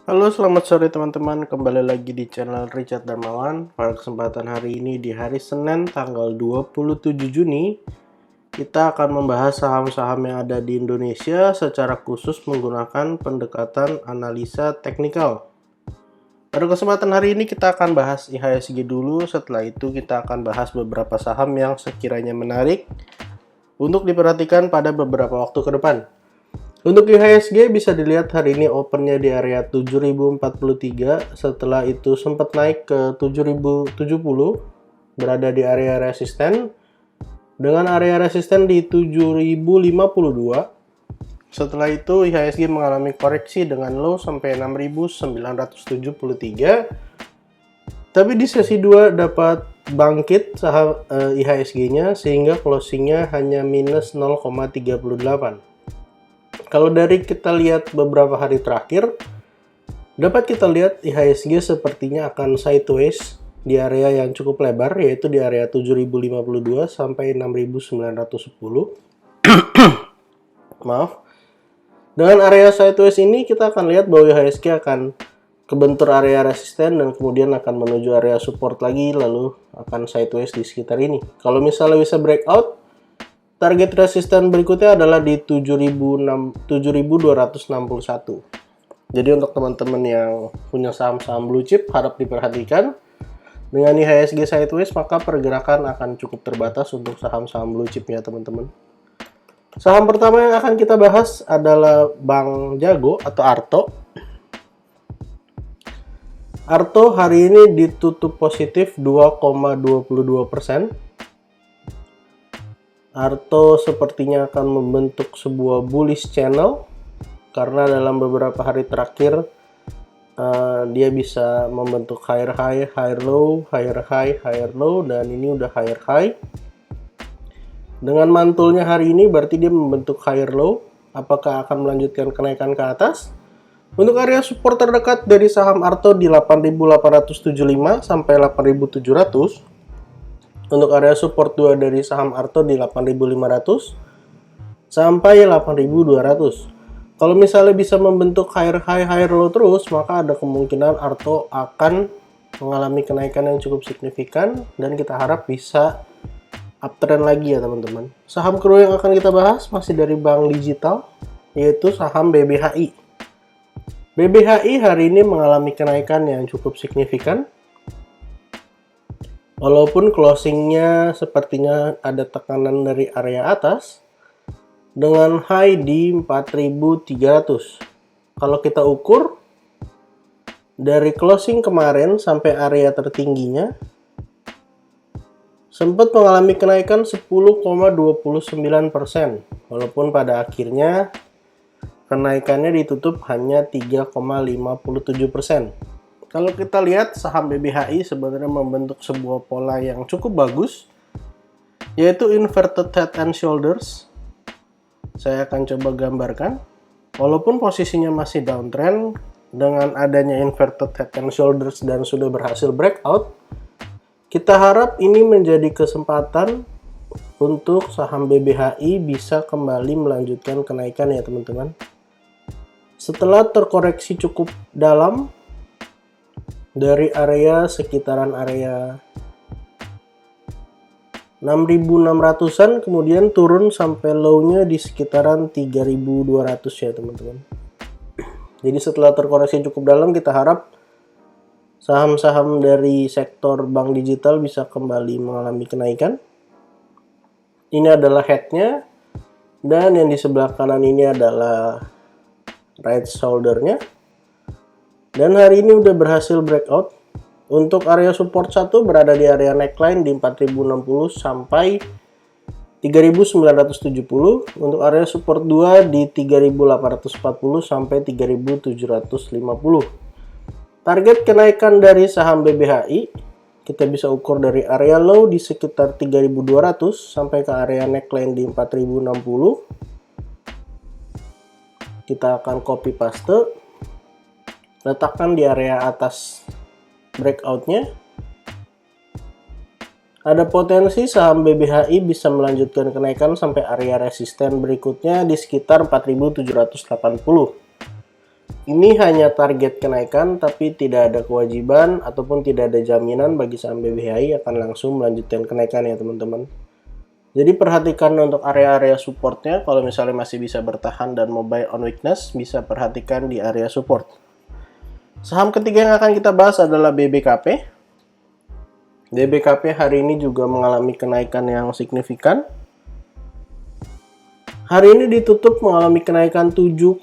Halo, selamat sore teman-teman. Kembali lagi di channel Richard Darmawan. Pada kesempatan hari ini di hari Senin tanggal 27 Juni, kita akan membahas saham-saham yang ada di Indonesia secara khusus menggunakan pendekatan analisa teknikal. Pada kesempatan hari ini kita akan bahas IHSG dulu, setelah itu kita akan bahas beberapa saham yang sekiranya menarik untuk diperhatikan pada beberapa waktu ke depan. Untuk IHSG bisa dilihat hari ini opennya di area 7043, setelah itu sempat naik ke 7070, berada di area resisten dengan area resisten di 7052. Setelah itu IHSG mengalami koreksi dengan low sampai 6973. Tapi di sesi 2 dapat bangkit saham IHSG-nya sehingga closingnya hanya minus 0,38. Kalau dari kita lihat beberapa hari terakhir, dapat kita lihat IHSG sepertinya akan sideways di area yang cukup lebar, yaitu di area 7052 sampai 6910. Maaf. Dengan area sideways ini kita akan lihat bahwa IHSG akan kebentur area resisten dan kemudian akan menuju area support lagi, lalu akan sideways di sekitar ini. Kalau misalnya bisa breakout, target resisten berikutnya adalah di 7261. Jadi untuk teman-teman yang punya saham-saham blue chip harap diperhatikan. Dengan IHSG sideways maka pergerakan akan cukup terbatas untuk saham-saham blue chipnya teman-teman. Saham pertama yang akan kita bahas adalah Bank Jago atau Arto. Arto hari ini ditutup positif 2,22%. Arto sepertinya akan membentuk sebuah bullish channel karena dalam beberapa hari terakhir dia bisa membentuk higher high, higher low, higher high, higher low, dan ini udah higher high. Dengan mantulnya hari ini berarti dia membentuk higher low. Apakah akan melanjutkan kenaikan ke atas? Untuk area support terdekat dari saham Arto di 8.875 sampai 8.700. Untuk area support 2 dari saham Arto di 8.500 sampai 8.200. Kalau misalnya bisa membentuk higher high, higher low terus, maka ada kemungkinan Arto akan mengalami kenaikan yang cukup signifikan dan kita harap bisa uptrend lagi ya teman-teman. Saham kedua yang akan kita bahas masih dari bank digital, yaitu saham BBHI. BBHI hari ini mengalami kenaikan yang cukup signifikan. Walaupun closingnya sepertinya ada tekanan dari area atas dengan high di 4.300. Kalau kita ukur dari closing kemarin sampai area tertingginya sempat mengalami kenaikan 10,29%. Walaupun pada akhirnya kenaikannya ditutup hanya 3,57%. Kalau kita lihat saham BBHI sebenarnya membentuk sebuah pola yang cukup bagus, yaitu inverted head and shoulders. Saya akan coba gambarkan. Walaupun posisinya masih downtrend, dengan adanya inverted head and shoulders dan sudah berhasil breakout, kita harap ini menjadi kesempatan untuk saham BBHI bisa kembali melanjutkan kenaikan ya teman-teman. Setelah terkoreksi cukup dalam, dari area sekitaran area 6.600-an kemudian turun sampai low-nya di sekitaran 3.200 ya teman-teman. Jadi setelah terkoreksi cukup dalam, kita harap saham-saham dari sektor bank digital bisa kembali mengalami kenaikan. Ini adalah head-nya, dan yang di sebelah kanan ini adalah right shoulder-nya. Dan hari ini udah berhasil breakout. Untuk area support 1 berada di area neckline di 4060 sampai 3970. Untuk area support 2 di 3840 sampai 3750. Target kenaikan dari saham BBHI kita bisa ukur dari area low di sekitar 3200 sampai ke area neckline di 4060. Kita akan copy paste, letakkan di area atas breakoutnya. Ada potensi saham BBHI bisa melanjutkan kenaikan sampai area resisten berikutnya di sekitar 4.780. Ini hanya target kenaikan, tapi tidak ada kewajiban ataupun tidak ada jaminan bagi saham BBHI akan langsung melanjutkan kenaikan ya teman-teman. Jadi perhatikan untuk area-area supportnya, kalau misalnya masih bisa bertahan dan mau buy on weakness, bisa perhatikan di area support. Saham ketiga yang akan kita bahas adalah BBKP. BBKP hari ini juga mengalami kenaikan yang signifikan. Hari ini ditutup mengalami kenaikan 7,53%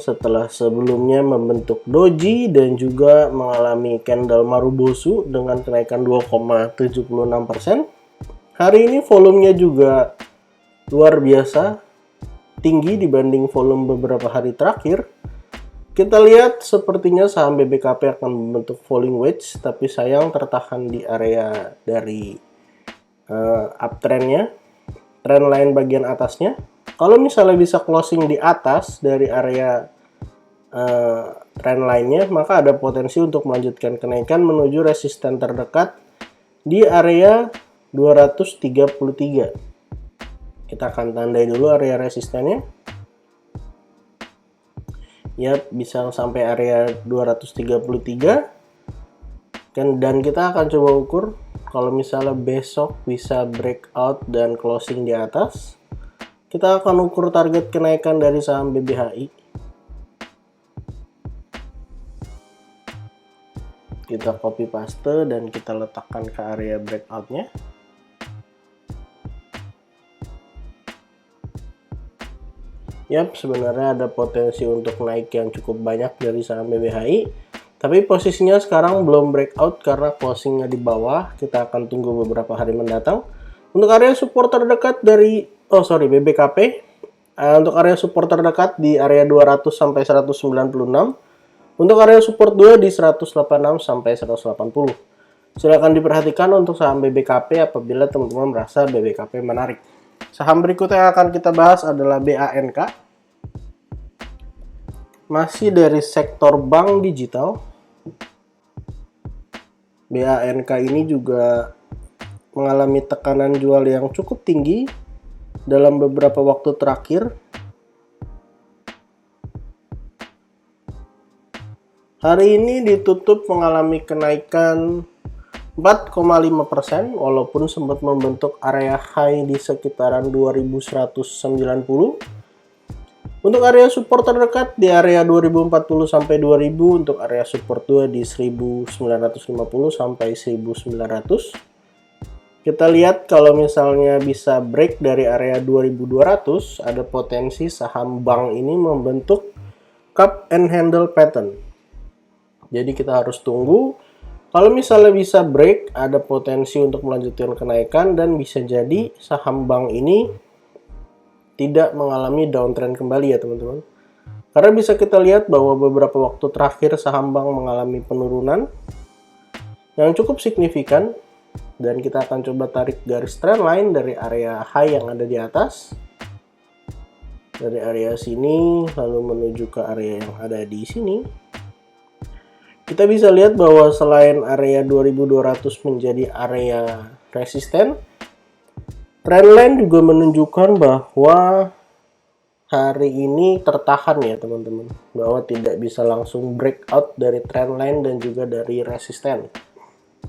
setelah sebelumnya membentuk doji dan juga mengalami candle Marubozu dengan kenaikan 2,76%. Hari ini volumenya juga luar biasa tinggi dibanding volume beberapa hari terakhir. Kita lihat sepertinya saham BBKP akan membentuk falling wedge, tapi sayang tertahan di area dari uptrendnya. Trendline bagian atasnya, kalau misalnya bisa closing di atas dari area trendline-nya, maka ada potensi untuk melanjutkan kenaikan menuju resisten terdekat di area 233. Kita akan tandai dulu area resistennya. Ya, bisa sampai area 233. Dan kita akan coba ukur kalau misalnya besok bisa breakout dan closing di atas, kita akan ukur target kenaikan dari saham BBHI. Kita copy paste dan kita letakkan ke area breakoutnya. Yap, sebenarnya ada potensi untuk naik yang cukup banyak dari saham BBHI. Tapi posisinya sekarang belum breakout karena closingnya di bawah. Kita akan tunggu beberapa hari mendatang. Untuk area support terdekat dari BBKP, untuk area support terdekat di area 200 sampai 196. Untuk area support 2 di 186 sampai 180. Silakan diperhatikan untuk saham BBKP apabila teman-teman merasa BBKP menarik. Saham berikutnya yang akan kita bahas adalah BANK. Masih dari sektor bank digital, BANK ini juga mengalami tekanan jual yang cukup tinggi dalam beberapa waktu terakhir. Hari ini ditutup mengalami kenaikan 4,5% walaupun sempat membentuk area high di sekitaran 2190. Untuk area support terdekat di area 2040 sampai 2000, untuk area support 2 di 1950 sampai 1900. Kita lihat kalau misalnya bisa break dari area 2200, ada potensi saham bank ini membentuk cup and handle pattern. Jadi kita harus tunggu. Kalau misalnya bisa break, ada potensi untuk melanjutkan kenaikan dan bisa jadi saham bank ini tidak mengalami downtrend kembali ya teman-teman. Karena bisa kita lihat bahwa beberapa waktu terakhir saham bank mengalami penurunan yang cukup signifikan dan kita akan coba tarik garis trendline dari area high yang ada di atas. Dari area sini lalu menuju ke area yang ada di sini. Kita bisa lihat bahwa selain area 2200 menjadi area resisten, trendline juga menunjukkan bahwa hari ini tertahan ya teman-teman, bahwa tidak bisa langsung breakout dari trendline dan juga dari resisten.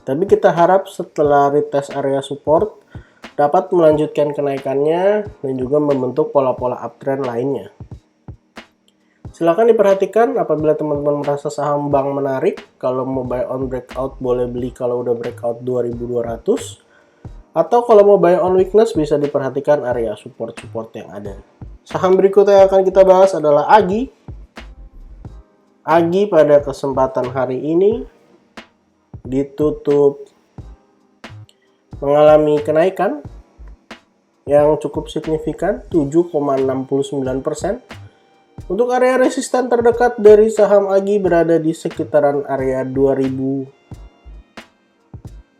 Tapi kita harap setelah retest area support dapat melanjutkan kenaikannya dan juga membentuk pola-pola uptrend lainnya. Silahkan diperhatikan apabila teman-teman merasa saham bank menarik. Kalau mau buy on breakout boleh beli kalau udah breakout 2200. Atau kalau mau buy on weakness bisa diperhatikan area support-support yang ada. Saham berikutnya yang akan kita bahas adalah AGI. AGI pada kesempatan hari ini ditutup mengalami kenaikan yang cukup signifikan 7,69%. Untuk area resisten terdekat dari saham AGI berada di sekitaran area 2000,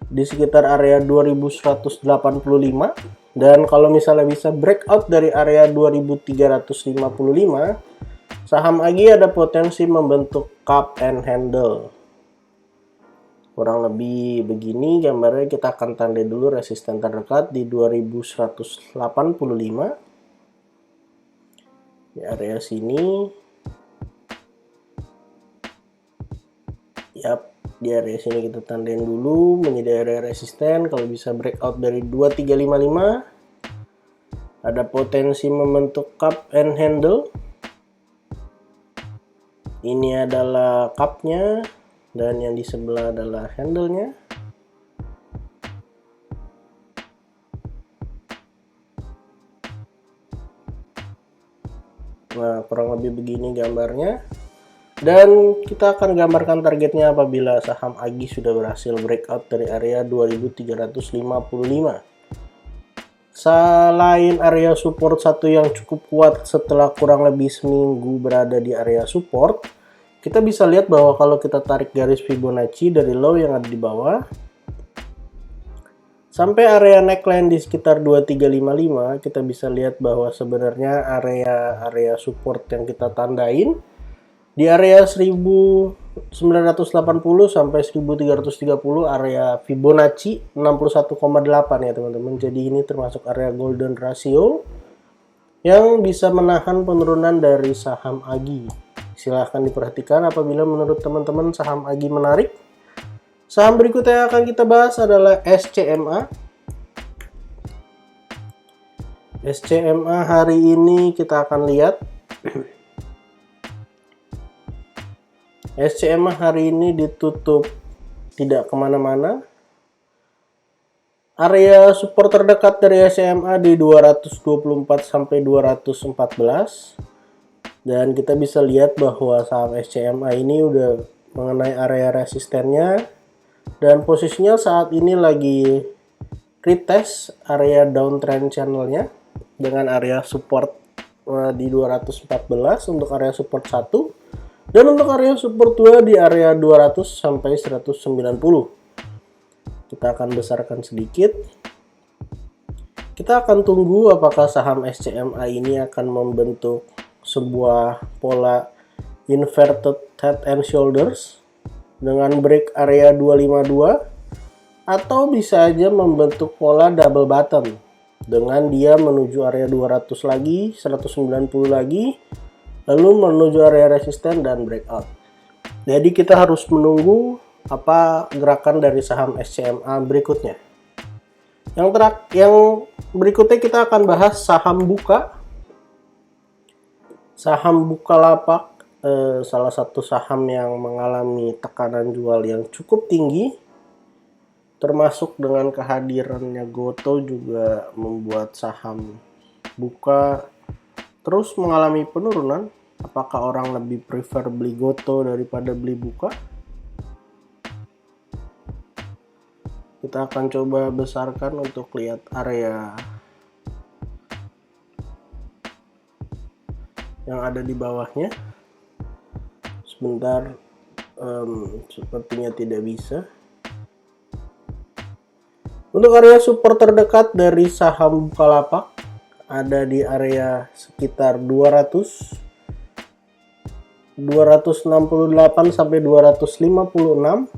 di sekitar area 2185, dan kalau misalnya bisa breakout dari area 2355, saham AGI ada potensi membentuk cup and handle. Kurang lebih begini gambarnya. Kita akan tandai dulu resisten terdekat di 2185 di area sini. Yap, di area sini kita tandain dulu menjadi area resisten. Kalau bisa breakout dari 2355, ada potensi membentuk cup and handle. Ini adalah cupnya dan yang di sebelah adalah handle-nya. Nah, kurang lebih begini gambarnya. Dan kita akan gambarkan targetnya apabila saham AGI sudah berhasil breakout dari area 2355. Selain area support satu yang cukup kuat setelah kurang lebih seminggu berada di area support, kita bisa lihat bahwa kalau kita tarik garis Fibonacci dari low yang ada di bawah sampai area neckline di sekitar 2355, kita bisa lihat bahwa sebenarnya area support yang kita tandain di area 1980 sampai 1330, area Fibonacci 61,8 ya teman-teman. Jadi ini termasuk area golden ratio yang bisa menahan penurunan dari saham AGI. Silahkan diperhatikan apabila menurut teman-teman saham AGI menarik. Saham berikutnya yang akan kita bahas adalah SCMA. SCMA hari ini kita akan lihat SCMA hari ini ditutup tidak kemana-mana. Area support terdekat dari SCMA di 224 sampai 214. Dan kita bisa lihat bahwa saham SCMA ini udah mengenai area resistennya. Dan posisinya saat ini lagi retest area downtrend channelnya dengan area support di 214 untuk area support 1. Dan untuk area support 2 di area 200 sampai 190. Kita akan besarkan sedikit. Kita akan tunggu apakah saham SCMA ini akan membentuk sebuah pola inverted head and shoulders dengan break area 252, atau bisa aja membentuk pola double bottom dengan dia menuju area 200 lagi, 190 lagi, lalu menuju area resisten dan breakout. Jadi kita harus menunggu apa gerakan dari saham SCMA berikutnya. Yang berikutnya kita akan bahas saham Buka. Saham Bukalapak, salah satu saham yang mengalami tekanan jual yang cukup tinggi, termasuk dengan kehadirannya Goto juga membuat saham Buka terus mengalami penurunan. Apakah orang lebih prefer beli Goto daripada beli Buka? Kita akan coba besarkan untuk lihat area yang ada di bawahnya. Sebentar, sepertinya tidak bisa. Untuk area support terdekat dari saham Bukalapak ada di area sekitar 268 sampai 256.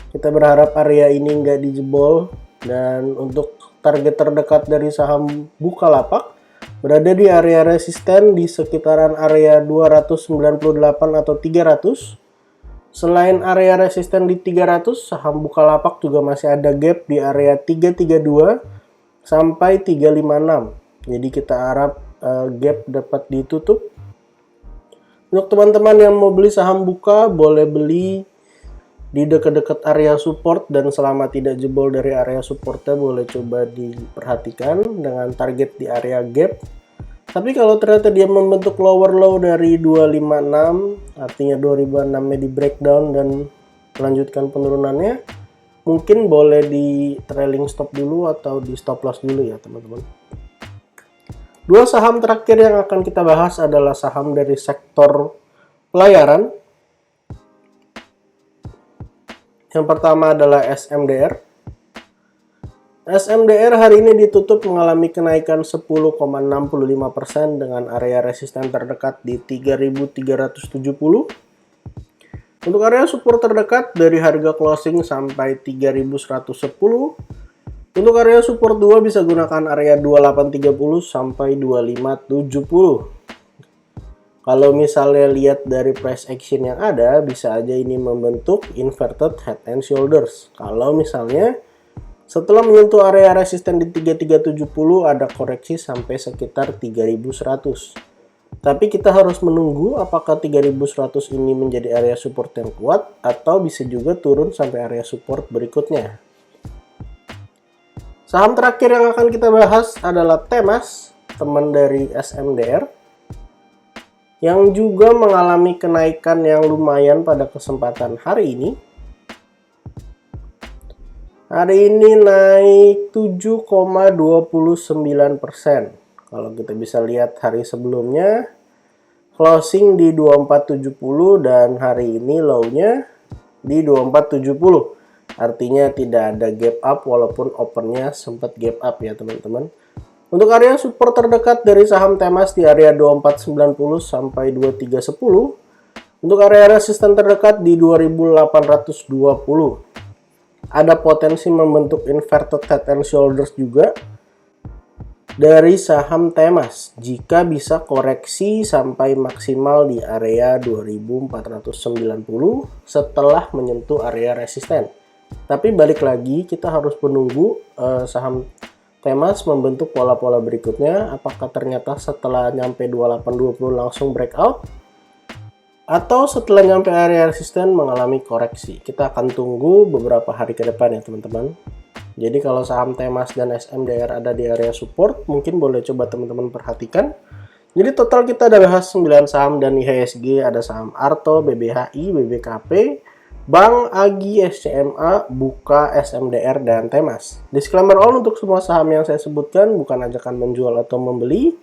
Kita berharap area ini nggak dijebol, dan untuk target terdekat dari saham Bukalapak berada di area resisten di sekitaran area 298 atau 300. Selain area resisten di 300, saham Bukalapak juga masih ada gap di area 332 sampai 356. Jadi kita harap gap dapat ditutup. Untuk teman-teman yang mau beli saham Buka, boleh beli di dekat-dekat area support, dan selama tidak jebol dari area supportnya boleh coba diperhatikan dengan target di area gap. Tapi kalau ternyata dia membentuk lower low dari 256, artinya 2006-nya di breakdown dan melanjutkan penurunannya, mungkin boleh di trailing stop dulu atau di stop loss dulu ya teman-teman. Dua saham terakhir yang akan kita bahas adalah saham dari sektor pelayaran. Yang pertama adalah SMDR. SMDR hari ini ditutup mengalami kenaikan 10,65% dengan area resisten terdekat di 3.370. Untuk area support terdekat dari harga closing sampai 3.110. Untuk area support 2 bisa gunakan area 2830 sampai 2570. Kalau misalnya lihat dari price action yang ada, bisa aja ini membentuk inverted head and shoulders. Kalau misalnya setelah menyentuh area resisten di 3370 ada koreksi sampai sekitar 3100. Tapi kita harus menunggu apakah 3100 ini menjadi area support yang kuat atau bisa juga turun sampai area support berikutnya. Saham terakhir yang akan kita bahas adalah Temas, teman dari SMDR, yang juga mengalami kenaikan yang lumayan pada kesempatan hari ini. Hari ini naik 7,29%. Kalau kita bisa lihat hari sebelumnya, closing di 2470 dan hari ini low-nya di 2470. Artinya tidak ada gap up walaupun opennya sempat gap up ya teman-teman. Untuk area support terdekat dari saham Temas di area 2490 sampai 2310. Untuk area resisten terdekat di 2820. Ada potensi membentuk inverted head and shoulders juga dari saham Temas jika bisa koreksi sampai maksimal di area 2490 setelah menyentuh area resisten. Tapi balik lagi kita harus menunggu saham Temas membentuk pola-pola berikutnya, apakah ternyata setelah nyampe 2820 langsung breakout atau setelah nyampe area resisten mengalami koreksi. Kita akan tunggu beberapa hari ke depan ya teman-teman. Jadi kalau saham Temas dan SMDR ada di area support, mungkin boleh coba teman-teman perhatikan. Jadi total kita ada bahas 9 saham dan IHSG, ada saham Arto, BBHI, BBKP, Bank, Agi, SCMA, Buka, SMDR, dan Temas. Disclaimer all untuk semua saham yang saya sebutkan bukan ajakan menjual atau membeli.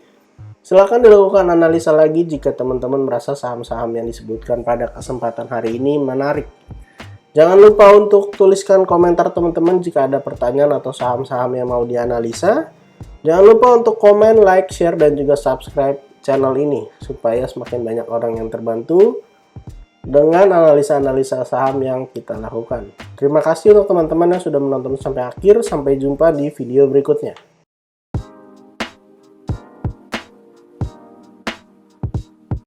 Silakan dilakukan analisa lagi jika teman-teman merasa saham-saham yang disebutkan pada kesempatan hari ini menarik. Jangan lupa untuk tuliskan komentar teman-teman jika ada pertanyaan atau saham-saham yang mau dianalisa. Jangan lupa untuk komen, like, share, dan juga subscribe channel ini supaya semakin banyak orang yang terbantu dengan analisa-analisa saham yang kita lakukan. Terima kasih untuk teman-teman yang sudah menonton sampai akhir. Sampai jumpa di video berikutnya.